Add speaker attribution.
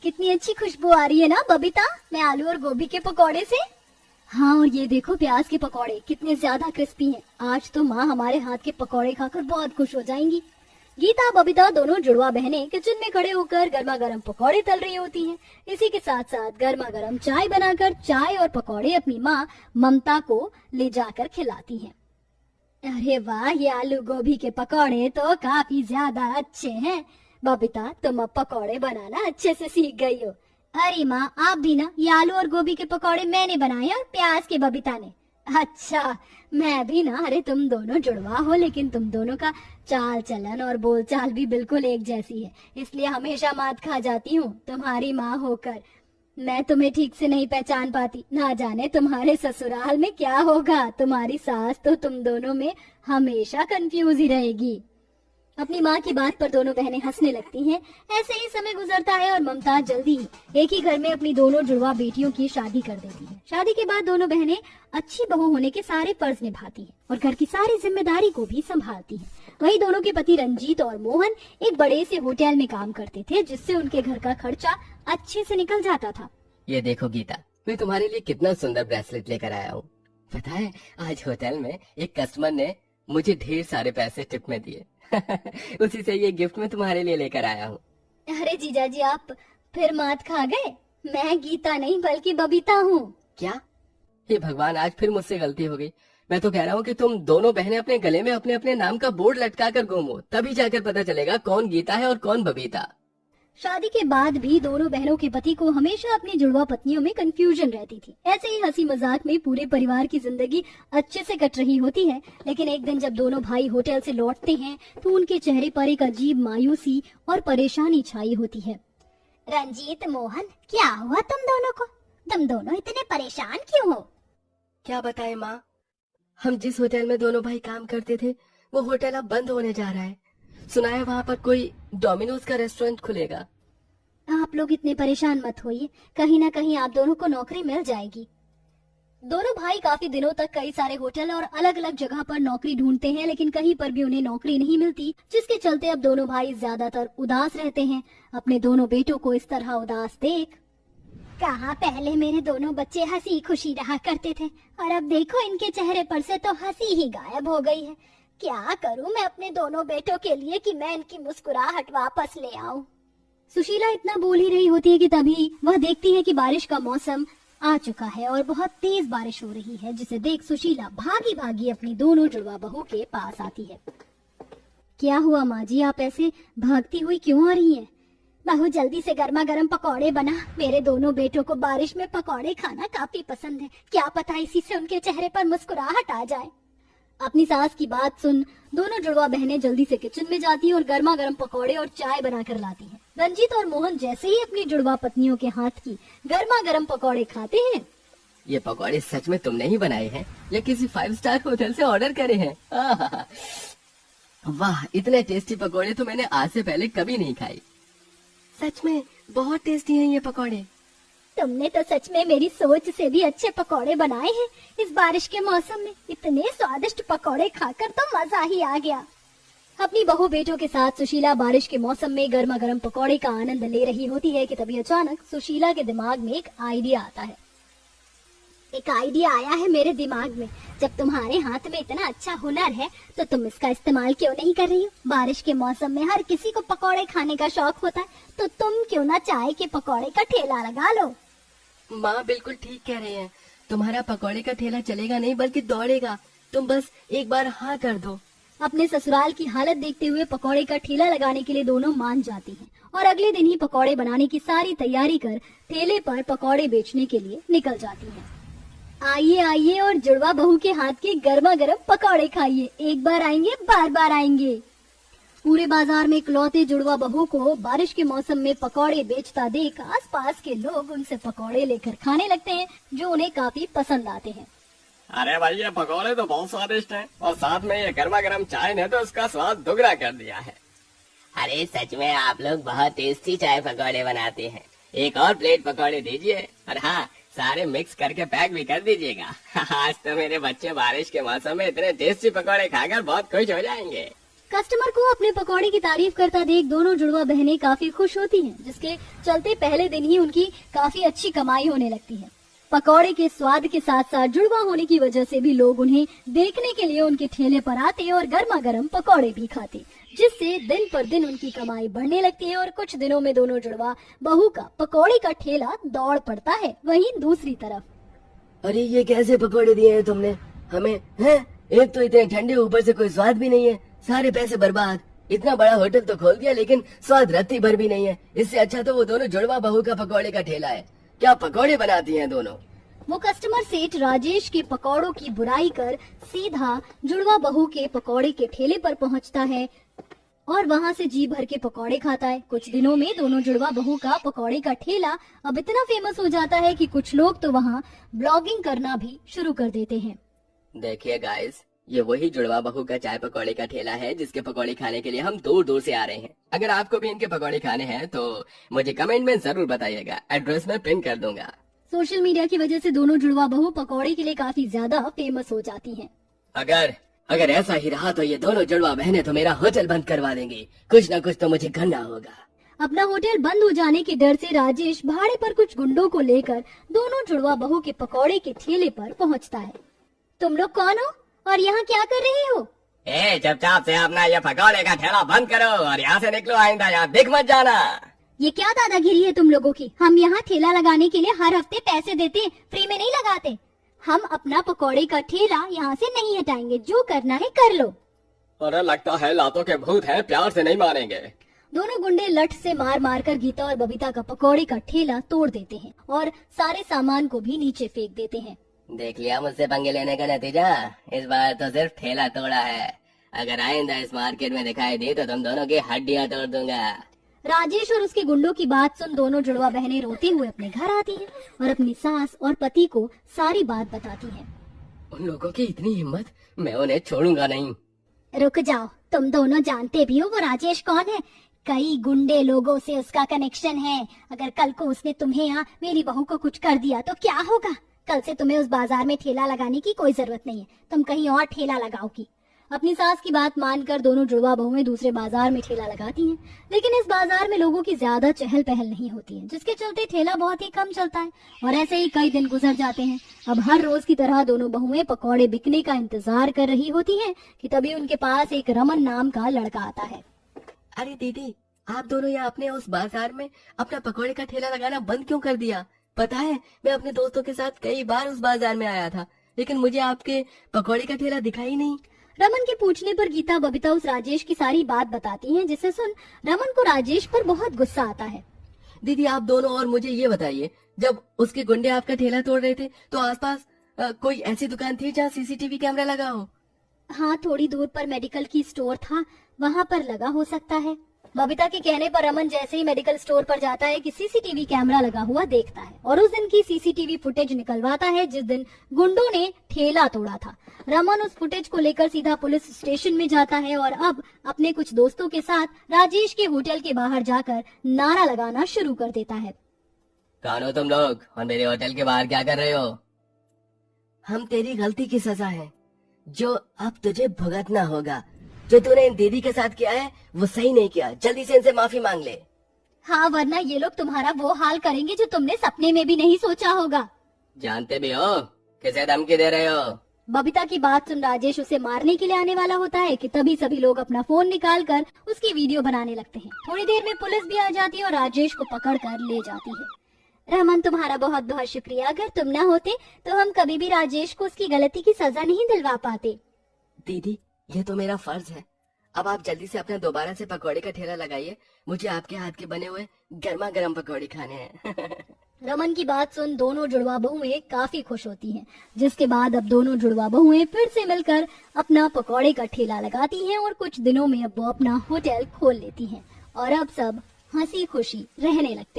Speaker 1: कितनी अच्छी खुशबू आ रही है ना बबीता, मैं आलू और गोभी के पकौड़े से। हाँ, और ये देखो प्याज के पकौड़े कितने ज्यादा क्रिस्पी हैं। आज तो माँ हमारे हाथ के पकौड़े खाकर बहुत खुश हो जाएंगी। गीता बबीता दोनों जुड़वा बहनें किचन में खड़े होकर गर्मा गर्म पकौड़े तल रही होती हैं। इसी के साथ साथ गर्मा गर्म चाय बनाकर चाय और पकौड़े अपनी माँ ममता को ले जाकर खिलाती हैं। अरे वाह, ये आलू गोभी के पकौड़े तो काफी ज्यादा अच्छे हैं। बबीता, तुम अब पकौड़े बनाना अच्छे से सीख गई हो। अरे माँ, आप भी ना, ये आलू और गोभी के पकौड़े मैंने बनाए और प्याज के बबीता ने। अच्छा, मैं भी ना। अरे तुम दोनों जुड़वा हो, लेकिन तुम दोनों का चाल चलन और बोलचाल भी बिल्कुल एक जैसी है, इसलिए हमेशा मात खा जाती हूँ तुम्हारी माँ होकर। मैं तुम्हें ठीक से नहीं पहचान पाती, ना जाने तुम्हारे ससुराल में क्या होगा। तुम्हारी सास तो तुम दोनों में हमेशा कंफ्यूज ही रहेगी। अपनी माँ की बात पर दोनों बहनें हंसने लगती हैं। ऐसे ही समय गुजरता है और ममता जल्दी ही एक ही घर में अपनी दोनों जुड़वा बेटियों की शादी कर देती है। शादी के बाद दोनों बहनें अच्छी बहू होने के सारे फर्ज निभाती हैं और घर की सारी जिम्मेदारी को भी संभालती हैं। वहीं दोनों के पति रंजीत और मोहन एक बड़े से होटल में काम करते थे, जिससे उनके घर का खर्चा अच्छे से निकल जाता था।
Speaker 2: ये देखो गीता, मैं तुम्हारे लिए कितना सुंदर ब्रेसलेट लेकर आया हूँ। पता है, आज होटल में एक कस्टमर ने मुझे ढेर सारे पैसे टिप में दिए। उसी से ये गिफ्ट मैं तुम्हारे लिए लेकर आया हूँ।
Speaker 1: अरे जीजाजी, आप फिर मात खा गए। मैं गीता नहीं बल्कि बबीता हूँ।
Speaker 2: क्या? हे भगवान, आज फिर मुझसे गलती हो गई। मैं तो कह रहा हूँ कि तुम दोनों बहनें अपने गले में अपने अपने नाम का बोर्ड लटका कर घूमो, तभी जाकर पता चलेगा कौन गीता है और कौन बबीता।
Speaker 1: शादी के बाद भी दोनों बहनों के पति को हमेशा अपनी जुड़वा पत्नियों में कंफ्यूजन रहती थी। ऐसे ही हंसी मजाक में पूरे परिवार की जिंदगी अच्छे से कट रही होती है, लेकिन एक दिन जब दोनों भाई होटल से लौटते हैं तो उनके चेहरे पर एक अजीब मायूसी और परेशानी छाई होती है। रंजीत, मोहन, क्या हुआ तुम दोनों को? तुम दोनों इतने परेशान क्यों हो?
Speaker 2: क्या बताएं माँ, हम जिस होटल में दोनों भाई काम करते थे वो होटल अब बंद होने जा रहा है। सुना है वहाँ पर कोई डोमिनोज का रेस्टोरेंट खुलेगा।
Speaker 1: आप लोग इतने परेशान मत होइए, कहीं ना कहीं आप दोनों को नौकरी मिल जाएगी। दोनों भाई काफी दिनों तक कई सारे होटल और अलग अलग जगह पर नौकरी ढूंढते हैं, लेकिन कहीं पर भी उन्हें नौकरी नहीं मिलती, जिसके चलते अब दोनों भाई ज्यादातर उदास रहते हैं। अपने दोनों बेटों को इस तरह उदास देख, कहाँ पहले मेरे दोनों बच्चे हंसी खुशी रहा करते थे और अब देखो इनके चेहरे पर से तो हंसी ही गायब हो गई है। क्या करूं मैं अपने दोनों बेटों के लिए कि मैं इनकी मुस्कुराहट वापस ले आऊं। सुशीला इतना बोल ही रही होती है कि तभी वह देखती है कि बारिश का मौसम आ चुका है और बहुत तेज बारिश हो रही है, जिसे देख सुशीला भागी भागी अपनी दोनों जुड़वा बहू के पास आती है। क्या हुआ माँ जी, आप ऐसे भागती हुई क्यों आ रही हैं? बहू, जल्दी से गर्मा गर्म पकौड़े बना। मेरे दोनों बेटों को बारिश में पकौड़े खाना काफी पसंद है। क्या पता इसी से उनके चेहरे पर मुस्कुराहट आ जाए। अपनी सास की बात सुन दोनों जुड़वा बहनें जल्दी से किचन में जाती हैं और गर्मा गर्म पकौड़े और चाय बनाकर लाती हैं। रंजीत और मोहन जैसे ही अपनी जुड़वा पत्नियों के हाथ की गर्मा गर्म पकौड़े खाते हैं।
Speaker 2: ये पकौड़े सच में तुमने ही बनाए हैं या किसी 5 स्टार होटल से ऑर्डर करे हैं? वाह, इतने टेस्टी पकौड़े तो मैंने आज से पहले कभी नहीं खाए। सच में बहुत टेस्टी हैं ये पकौड़े।
Speaker 1: तुमने तो सच में मेरी सोच से भी अच्छे पकौड़े बनाए हैं। इस बारिश के मौसम में इतने स्वादिष्ट पकौड़े खाकर तो मजा ही आ गया। अपनी बहू बेटों के साथ सुशीला बारिश के मौसम में गर्मा गर्म पकौड़े का आनंद ले रही होती है कि तभी अचानक सुशीला के दिमाग में एक आइडिया आता है। एक आइडिया आया है मेरे दिमाग में। जब तुम्हारे हाथ में इतना अच्छा हुनर है तो तुम इसका इस्तेमाल क्यों नहीं कर रही हो? बारिश के मौसम में हर किसी को पकौड़े खाने का शौक होता है, तो तुम क्यों ना चाय के पकौड़े का ठेला लगा लो।
Speaker 2: माँ बिल्कुल ठीक कह रहे हैं। तुम्हारा पकौड़े का ठेला चलेगा नहीं बल्कि दौड़ेगा। तुम बस एक बार हाँ कर दो।
Speaker 1: अपने ससुराल की हालत देखते हुए पकौड़े का ठेला लगाने के लिए दोनों मान जाती हैं और अगले दिन ही पकौड़े बनाने की सारी तैयारी कर ठेले पर पकौड़े बेचने के लिए निकल जाती हैं। आइए आइए और जुड़वा बहू के हाथ के गर्मा गर्म पकौड़े खाइए। एक बार आएंगे बार बार आएंगे। पूरे बाजार में इकलौते जुड़वा बहू को बारिश के मौसम में पकौड़े बेचता देख आसपास के लोग उनसे पकौड़े लेकर खाने लगते हैं, जो उन्हें काफी पसंद आते हैं।
Speaker 3: अरे भाई, ये पकौड़े तो बहुत स्वादिष्ट हैं और साथ में ये गर्मा गर्म चाय ने तो उसका स्वाद दुगना कर दिया है।
Speaker 2: अरे सच में आप लोग बहुत टेस्टी चाय पकौड़े बनाते हैं। एक और प्लेट पकौड़े दीजिए और हाँ, सारे मिक्स करके पैक भी कर दीजिएगा। आज तो मेरे बच्चे बारिश के मौसम में इतने टेस्टी पकौड़े खाकर बहुत खुश हो जाएंगे।
Speaker 1: कस्टमर को अपने पकौड़े की तारीफ करता देख दोनों जुड़वा बहनें काफी खुश होती हैं, जिसके चलते पहले दिन ही उनकी काफी अच्छी कमाई होने लगती है। पकौड़े के स्वाद के साथ साथ जुड़वा होने की वजह से भी लोग उन्हें देखने के लिए उनके ठेले पर आते और गर्मा गर्म पकौड़े भी खाते, जिससे दिन पर दिन उनकी कमाई बढ़ने लगती है और कुछ दिनों में दोनों जुड़वा बहू का पकौड़े का ठेला दौड़ पड़ता है। वहीं दूसरी तरफ,
Speaker 2: अरे ये कैसे पकौड़े दिए हैं तुमने हमें? हैं? एक तो इतने ठंडे, ऊपर से कोई स्वाद भी नहीं है, सारे पैसे बर्बाद। इतना बड़ा होटल तो खोल दिया लेकिन स्वाद रत्ती भर भी नहीं है। इससे अच्छा तो वो दोनों जुड़वा बहू का पकौड़े का ठेला है। क्या पकौड़े बनाती हैं दोनों।
Speaker 1: वो कस्टमर सेठ राजेश के पकौड़ों की बुराई कर सीधा जुड़वा बहू के पकौड़े के ठेले पर पहुंचता है और वहां से जी भर के पकौड़े खाता है। कुछ दिनों में दोनों जुड़वा बहू का पकौड़े का ठेला अब इतना फेमस हो जाता है कि कुछ लोग तो वहां ब्लॉगिंग करना भी शुरू कर देते हैं।
Speaker 2: देखिए गाइस, ये वही जुड़वा बहू का चाय पकौड़े का ठेला है जिसके पकौड़े खाने के लिए हम दूर दूर से आ रहे हैं। अगर आपको भी इनके पकौड़े खाने हैं तो मुझे कमेंट में जरूर बताइएगा, एड्रेस में पिन कर दूंगा।
Speaker 1: सोशल मीडिया की वजह से दोनों जुड़वा बहू पकौड़े के लिए काफी ज्यादा फेमस हो जाती हैं।
Speaker 2: अगर ऐसा ही रहा तो ये दोनों जुड़वा बहनें तो मेरा होटल बंद करवा देंगी। कुछ न कुछ तो मुझे करना होगा।
Speaker 1: अपना होटल बंद हो जाने के डर से राजेश भाड़े पर कुछ गुंडों को लेकर दोनों जुड़वा बहू के पकौड़े के ठेले पर पहुंचता है। तुम लोग कौन हो और यहाँ क्या कर रहे हो?
Speaker 3: चुपचाप से अपना ये पकौड़े का ठेला बंद करो और यहाँ से निकलो, आइंदा यहाँ दिख मत जाना।
Speaker 1: ये क्या दादागिरी है तुम लोगों की? हम यहाँ ठेला लगाने के लिए हर हफ्ते पैसे देते हैं, फ्री में नहीं लगाते। हम अपना पकौड़े का ठेला यहाँ से नहीं हटाएंगे, जो करना है कर लो।
Speaker 3: अरे लगता है लातों के भूत हैं, प्यार से नहीं मारेंगे।
Speaker 1: दोनों गुंडे लठ से मार मार कर गीता और बबीता का पकौड़े का ठेला तोड़ देते हैं और सारे सामान को भी नीचे फेंक देते हैं।
Speaker 2: देख लिया मुझसे पंगे लेने का नतीजा। इस बार तो सिर्फ ठेला तोड़ा है, अगर आइंदा इस मार्केट में दिखाई दी तो तुम दोनों की हड्डियां तोड़ दूंगा।
Speaker 1: राजेश और उसके गुंडों की बात सुन दोनों जुड़वा बहनें रोते हुए अपने घर आती हैं और अपनी सास और पति को सारी बात बताती हैं।
Speaker 2: उन लोगों की इतनी हिम्मत, मैं उन्हें छोड़ूंगा नहीं।
Speaker 1: रुक जाओ, तुम दोनों जानते भी हो वो राजेश कौन है। कई गुंडे लोगों से उसका कनेक्शन है। अगर कल को उसने तुम्हें या मेरी बहू को कुछ कर दिया तो क्या होगा? कल से तुम्हें उस बाजार में ठेला लगाने की कोई जरूरत नहीं है, तुम कहीं और ठेला लगाओगी। अपनी सास की बात मानकर दोनों जुड़वा बहुएं दूसरे बाजार में ठेला लगाती हैं, लेकिन इस बाजार में लोगों की ज्यादा चहल पहल नहीं होती है, जिसके चलते ठेला बहुत ही कम चलता है और ऐसे ही कई दिन गुजर जाते हैं। अब हर रोज की तरह दोनों बहुएं पकौड़े बिकने का इंतजार कर रही होती हैं कि तभी उनके पास एक रमन नाम का लड़का आता है।
Speaker 2: अरे दीदी, आप दोनों यहाँ अपने उस बाजार में अपना पकौड़े का ठेला लगाना बंद क्यों कर दिया? पता है, मैं अपने दोस्तों के साथ कई बार उस बाजार में आया था, लेकिन मुझे आपके पकौड़े का ठेला दिखा ही नहीं।
Speaker 1: रमन के पूछने पर गीता बबीता उस राजेश की सारी बात बताती हैं, जिसे सुन रमन को राजेश पर बहुत गुस्सा आता है।
Speaker 2: दीदी, आप दोनों और मुझे ये बताइए, जब उसके गुंडे आपका ठेला तोड़ रहे थे तो आसपास कोई ऐसी दुकान थी जहाँ सीसीटीवी कैमरा लगा हो?
Speaker 1: हाँ, थोड़ी दूर पर मेडिकल की स्टोर था, वहाँ पर लगा हो सकता है। बबीता के कहने पर रमन जैसे ही मेडिकल स्टोर पर जाता है कि सीसीटीवी कैमरा लगा हुआ देखता है और उस दिन की सीसीटीवी फुटेज निकलवाता है जिस दिन गुंडों ने ठेला तोड़ा था। रमन उस फुटेज को लेकर सीधा पुलिस स्टेशन में जाता है और अब अपने कुछ दोस्तों के साथ राजेश के होटल के बाहर जाकर नारा लगाना शुरू कर देता है।
Speaker 2: कौन हो तुम लोग और मेरे होटल के बाहर क्या कर रहे हो? हम तेरी गलती की सजा है जो अब तुझे भुगतना होगा। जो तूने इन दीदी के साथ किया है वो सही नहीं किया, जल्दी से इनसे माफी मांग ले।
Speaker 1: हाँ, वरना ये लोग तुम्हारा वो हाल करेंगे जो तुमने सपने में भी नहीं सोचा होगा।
Speaker 2: जानते भी हो किसे धमकी दे रहे हो?
Speaker 1: बबीता की बात सुन राजेश उसे मारने के लिए आने वाला होता है कि तभी सभी लोग अपना फोन निकालकर उसकी वीडियो बनाने लगते हैं। थोड़ी देर में पुलिस भी आ जाती है और राजेश को पकड़कर ले जाती है। रमन, तुम्हारा बहुत बहुत शुक्रिया, अगर तुम न होते तो हम कभी भी राजेश को उसकी गलती की सजा नहीं दिलवा पाते।
Speaker 2: दीदी, ये तो मेरा फर्ज है। अब आप जल्दी से अपना दोबारा से पकौड़े का ठेला लगाइए, मुझे आपके हाथ के बने हुए गर्मा गर्म पकौड़े खाने हैं।
Speaker 1: रमन की बात सुन दोनों जुड़वा बहुएं काफी खुश होती हैं, जिसके बाद अब दोनों जुड़वा बहुएं फिर से मिलकर अपना पकौड़े का ठेला लगाती हैं और कुछ दिनों में अब वो अपना होटल खोल लेती हैं और अब सब हंसी खुशी रहने लगते हैं।